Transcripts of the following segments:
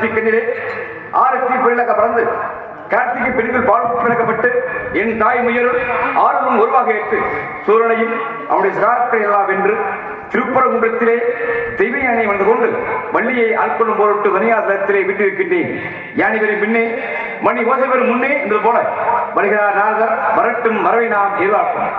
நெற்றிக்கண்ணிலே 6 தீப்பிழக்க பிறந்து கார்த்திகை பெண்கள் பால் பிறக்கப்பட்டு என் தாய் முயலும் 6 உருவாக ஏற்று சூரனையும் அவனுடைய சிராக்களை எல்லாம் வென்று திருப்பரங்குன்றத்திலே தெய்வ யானை வந்து கொண்டு வள்ளியை ஆட்கொள்ளும் பொருட்டு தனியாசலத்திலே விட்டிருக்கின்றேன். யானைகளின் முன்னே மணி ஓசை பெறும் முன்னே என்பது போல வருகிறார் நாள்கள் வரட்டும் வரவை நாம் எதிர்பார்ப்போம்.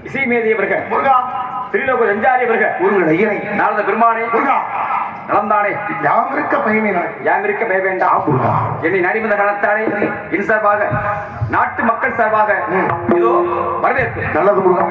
இசை மேதிய திரிலோக சஞ்சாரிய நாரத பெருமானே நலந்தானே யாமிருக்க பயவேண்டாம் என்னை நடிமந்த கணத்தானே என் சார்பாக நாட்டு மக்கள் சார்பாக இதோ வரவேற்பு. நல்லது முருகா.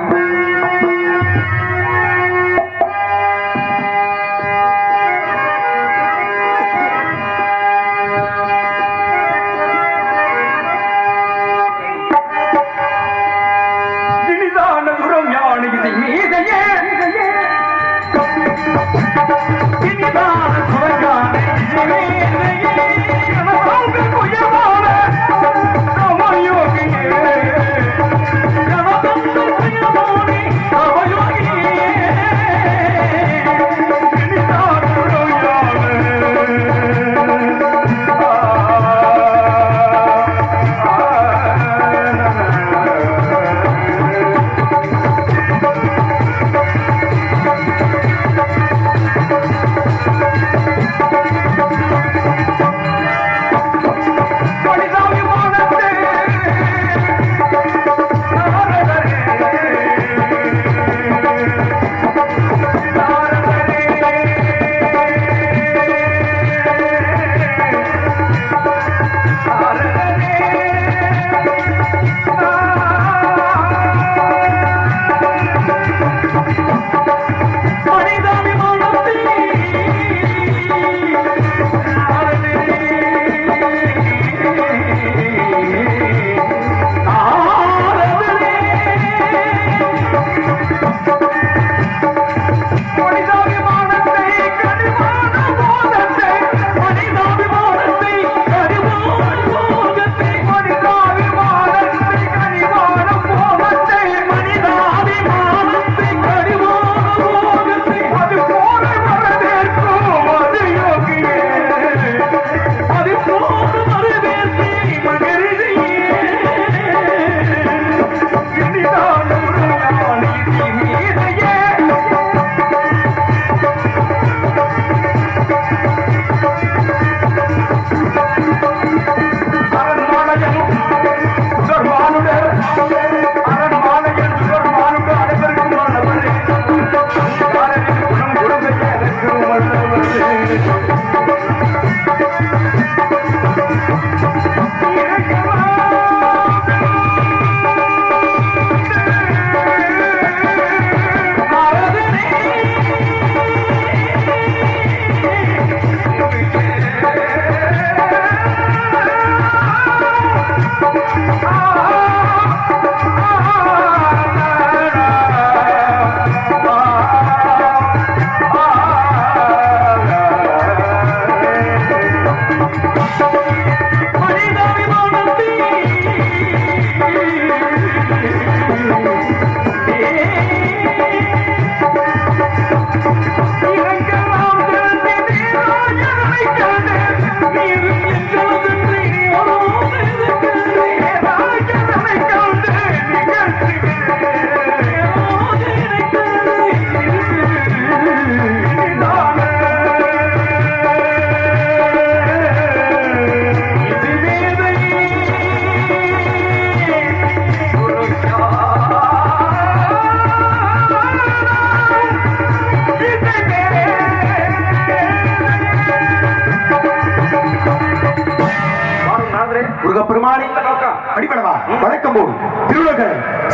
போல் திருவுலக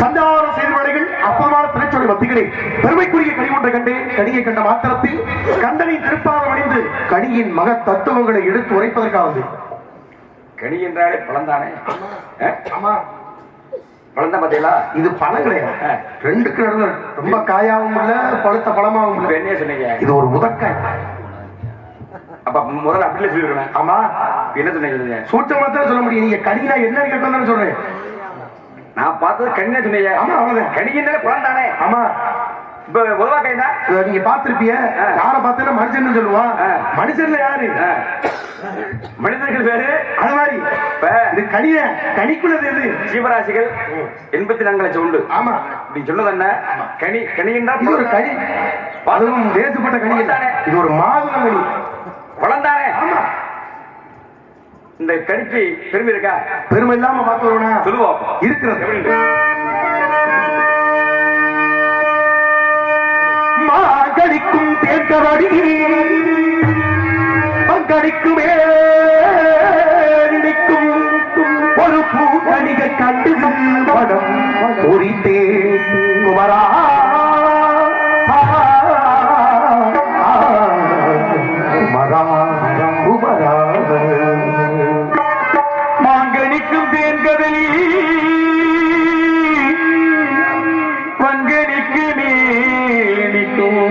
சஞ்சார செய்திகள் அப்பமான திரைச்சொலை மத்திகளே பெருமைக்குரிய கனி ஒன்றை கண்டு கனியை கண்ட மாத்திரத்தில் கண்டனை திருப்பாதம் அணிந்து கனியின் மக தத்துவங்களை எடுத்து உரைப்பதற்காக கனி என்றாலே பழந்தானே. ஆமா, பழம் தான் பாத்தீங்களா? இது பழம் கிடையாது. ரெண்டுக்கு நடுவில் ரொம்ப காயாவும் இல்ல, பழுத்த பழமாவும் இல்ல. என்ன சொன்னீங்க? இது ஒரு முதக்காய். அப்ப முதல்ல அப்படியே சொல்லிருக்கேன். ஆமா, என்ன சொன்னீங்க? சூட்சமா தான் சொல்ல முடியும். நீங்க கனினா என்னன்னு கேட்க சொல்றேன். நான் பார்த்தது கனியா சொன்னீங்க. ஆமா, அவ்வளவுதான். கனிக்குனாலே பழம் தானே. ஆமா, இப்ப உதவாக்காய் தான் நீங்க பாத்திருப்பீங்க. யார பார்த்தா மனுஷன் சொல்லுவான். மனுஷன்ல யாரு? மனிதர்கள் வேறு. அது மாதிரி இது கனிய கனிக்குள்ளது எது? ஜீவராசிகள் 84 லட்சம் உண்டு. ஆமா, நீ சொன்னது என்ன? கனி கனி என்றால் இது ஒரு கனி, அதுவும் வேறுபட்ட கனி தானே. இது ஒரு மாதுளம் கனி, பழம் தானே. ஆமா, இந்த கனிக்கு பெருமை இருக்கா? பெருமை இல்லாம பார்த்தோம்னா சொல்லுவோம். இருக்கிறது. மாங்கடிக்கும் தேர்க்கவடி பங்கடிக்குமே நினைக்கும் ஒரு பூக்கணிக கண்டு படம் பொறித்தே குமரா குமரா குமரா மாங்கனிக்கும் தேர்கதலி பங்கனிக்கு நீடிக்கும்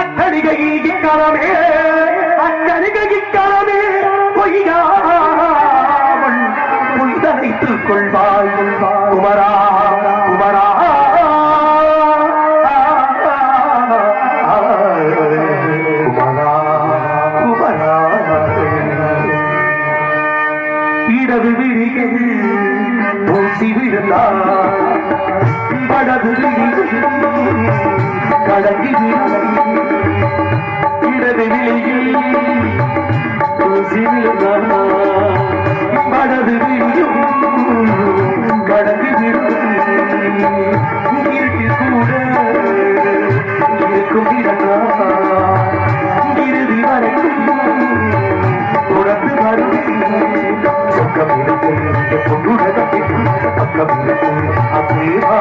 அக்கணிகைக்காரமே அக்கணிகைக்காரமே பொய்யாமல் பொய்தனைத்துக் கொள்வாய் குமரா குமரா இடது விரிகள் தூசி விழுந்தால் வடது கடங்கி இடது விழியில் தூசி விழுந்தால் வடது விழியும் கடங்கி இருட்டில் கூட இருக்கும் இறுதி வரைக்கும் தொடர்ந்து வருது சொக்கம் இருக்கும் பக்கம் இருக்கும் அதேவா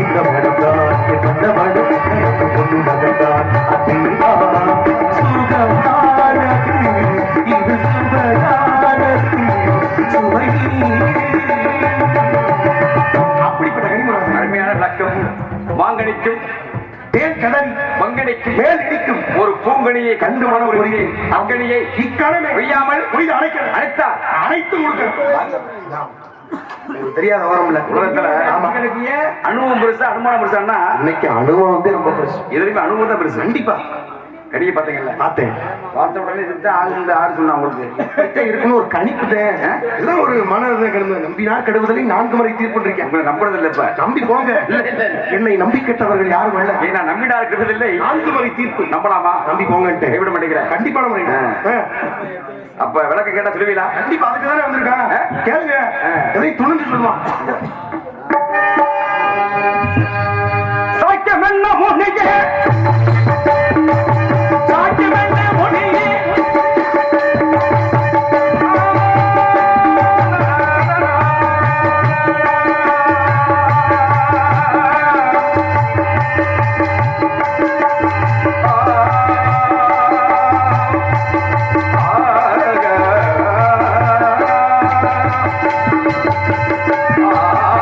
இந்த மனம்தான் எந்த மனம் பொண்ணுடதான் அதேவா சுகமானது இது சுபகானது சுவை. அப்படிப்பட்ட கனிமரம் அருமையான விளக்கம். வாங்கடிக்கும் தேன் கடல் பங்கடிக்கும் மேல் இடிக்கும் ஒரு பூங்கனியை கண்டு மனம் உருகி அங்கனியை இக்கணமே ஒய்யாமல் உய்து அழைத்தார் அனைத்து தெரியாத வரோம்ல உலகத்துல. அனுபவம் பெருசா அனுமானம் பெருசான்னா இன்னைக்கு அனுபவம் ரொம்ப பெருசு. எதுலையுமே அனுபவம் தான் பெருசு. கண்டிப்பா கனியை பார்த்தீங்கல்ல? பார்த்தேன். பார்த்த உடனே ஆறு சொன்னா உங்களுக்கு இருக்குன்னு ஒரு கணிப்பு எல்லாம் ஒரு மன கிடந்து நம்பினார் கெடுவதில்லை 4 முறை தீர்ப்பு இருக்கேன். உங்களை நம்புறது இல்லை. இப்ப நம்பி போங்க. என்னை நம்பி கெட்டவர்கள் யாரும் இல்ல. ஏன்னா நம்பினார் கெடுவதில்லை 4 முறை தீர்ப்பு. நம்பலாமா? நம்பி போங்கன்ட்டு விட மாட்டேங்கிறேன். கண்டிப்பான முறை. அப்ப விளக்க கேட்டா சொல்லுவீங்களா? கண்டிப்பா. அதுக்கு தானே வந்திருக்காங்க. கேளுங்க. எதை துணிஞ்சு சொல்லுவான். சாக்கியம் என்ன முன்னிக்க Ah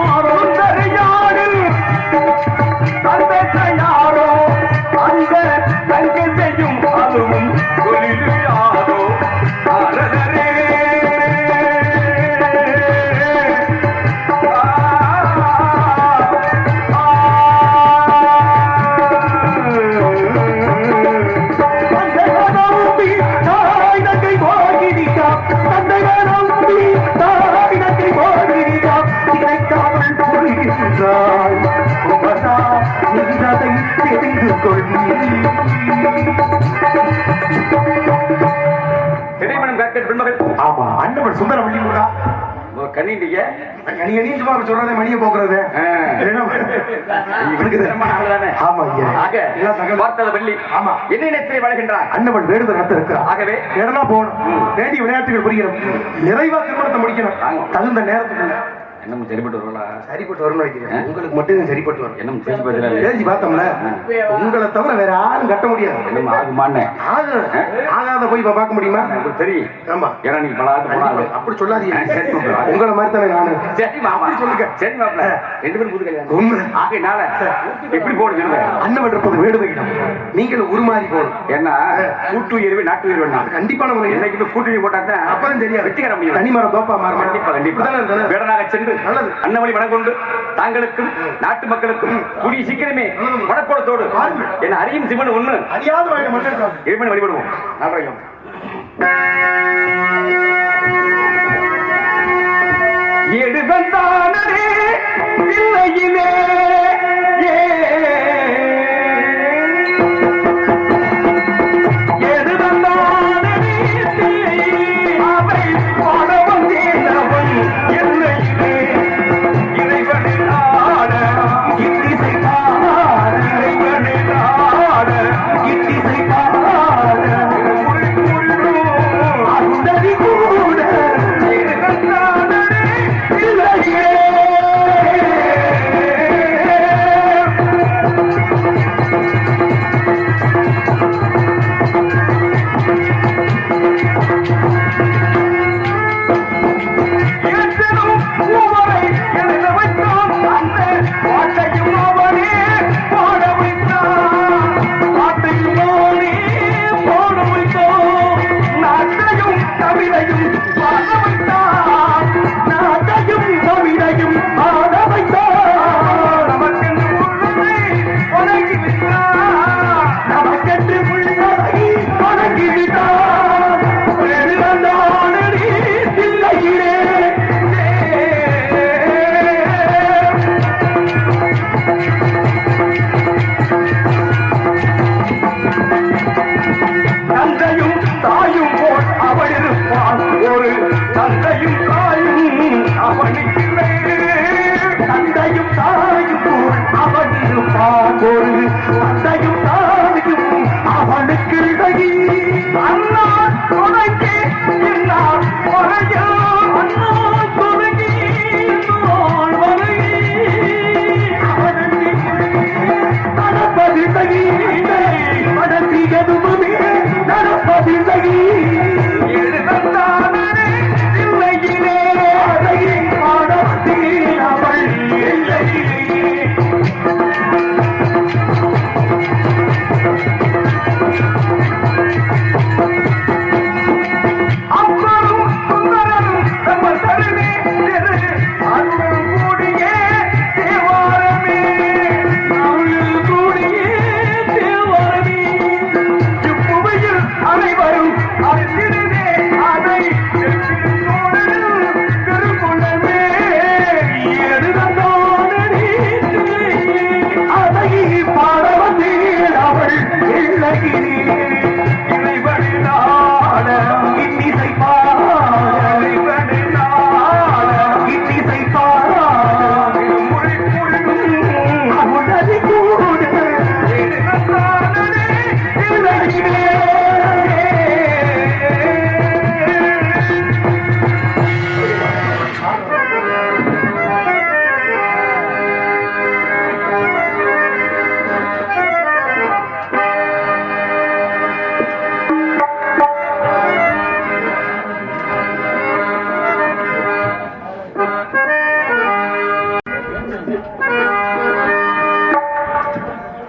யாரோ நாள் உபதா நின்றதை தெரிந்து கொள்ளி திரைமணம் காக்க பெண்மகள். ஆமா அண்ணவன் சுந்தரவள்ளி கூட கண்ணிட்டீங்க சும்மா சொல்றதே மணியை போக்குறது ஆமா பார்த்தது வெள்ளி. ஆமா என்ன இடத்திலே வாழ்கின்றார் அண்ணவன் வேடுதல் நடத்த இருக்கிறார். ஆகவே இடம்லாம் போகணும், வேண்டிய விளையாட்டுகள் புரியணும், நிறைவா திருமணத்தை முடிக்கணும் தகுந்த நேரத்துக்குள்ள. என்ன சரிப்பட்டு வருவா? சரிப்பட்டு வரும்னு வைக்கிறேன். உங்களுக்கு மட்டும் சரிப்பட்டு வரும். என்ன பேசி பார்த்தோம்ல, உங்களை தவிர வேற யாரும் கட்ட முடியாது. என்ன ஆகுமான்னு ஆகாத போய் இப்ப பார்க்க முடியுமா? தெரியும். ஆமா ஏன்னா நீங்க பலாது போனாலும் அப்படி சொல்லாதீங்க. உங்களை மாதிரி தானே நானு. சரி மாமா சொல்லுங்க. சரி மாப்பிள்ள 2 பேரும் புது கல்யாணம் ஆகையினால எப்படி போடு சொல்லுங்க. அண்ணன் இருப்பது வேடுவையிடம் நீங்களும் உருமாறி போகணும். ஏன்னா கூட்டு உயர்வு நாட்டு உயர்வு கண்டிப்பான முறை என்னைக்கு கூட்டணி போட்டா அப்பதான் சரியா வெற்றிகர முடியும். தனிமரம் தோப்பா மாறும். கண்டிப்பா கண்டிப்பா வேடனாக சென்று நல்லது அன்னவழி வணக்கம் கொண்டு தாங்களுக்கும் நாட்டு மக்களுக்கும் கூடிய சீக்கிரமே வடக்கோளத்தோடு என்ன அறியும் சிவன் ஒண்ணு அறியாத இறைவனை வழிபடுவோம். நாளையும் எடுவந்தானே இல்லையிலே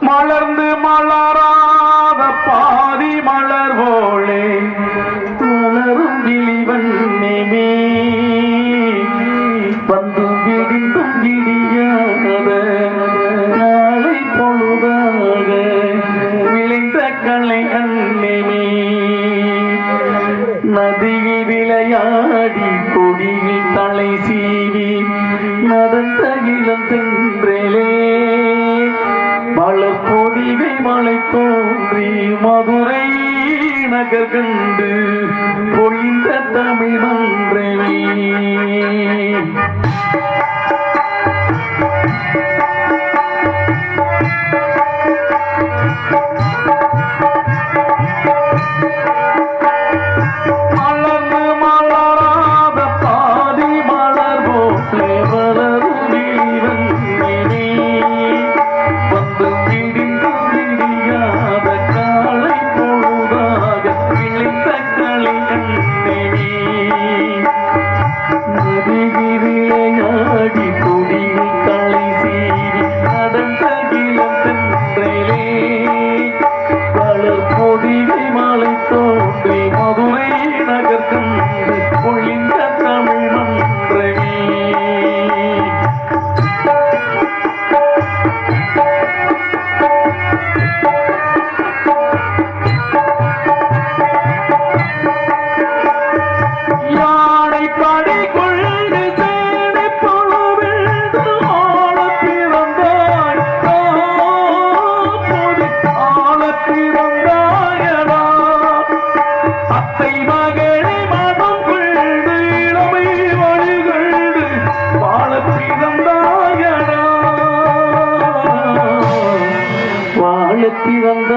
மலர்ந்து மலராத பாதி மலர் போலே மலரும் விழிவண்ணமே வந்து விடிந்தும் விடியாத நாளை பொழுதாக விளைந்த கலை அன்னமே நதியில் விளையாடி கொடியில் தலை சீவி நடந்த இளம் தென்று மாலை தோன்றி மதுரை நகர் கண்டு பொழிந்த தமிழ் மன்றமே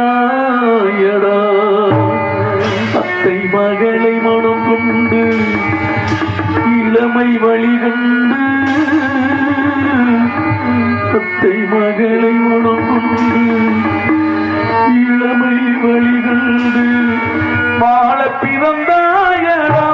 பிறந்தாயடா அத்தை மகளை மனம் கொண்டு இளமை வழிகண்டு அத்தை மகளை மனம் கொண்டு இளமை வழிகண்டு வாழ பிறந்தாயடா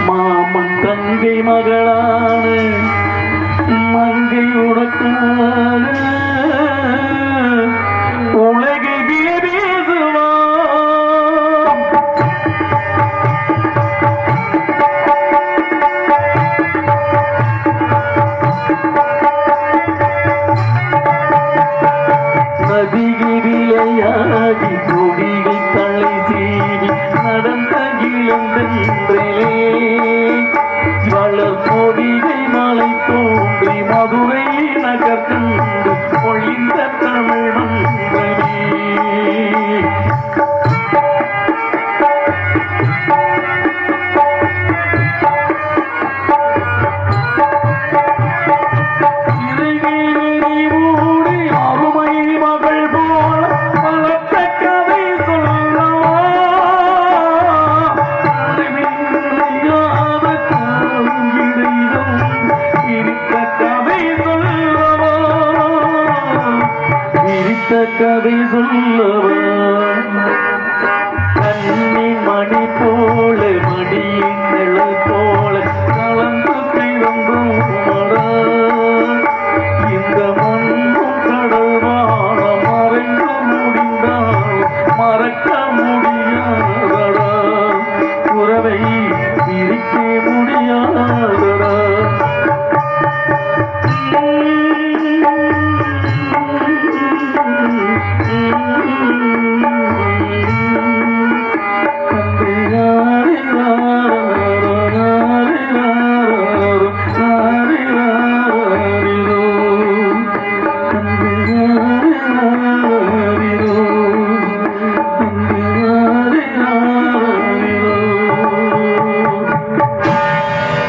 மாமன் தங்கை மகளான மங்கை உனக்காக உலகை பேசுவான் நதியை விளையாடி கொடிகள் தலை சீறி நடந்த இளந்தென்றலே வளர் கொடிகை மலை தோன்றி மதுரை நகர் கண்டு பொழிந்த தமிழ் மன்றமே கதை சொல்லவா கண்ணி மணி போல மடியின் நிழல்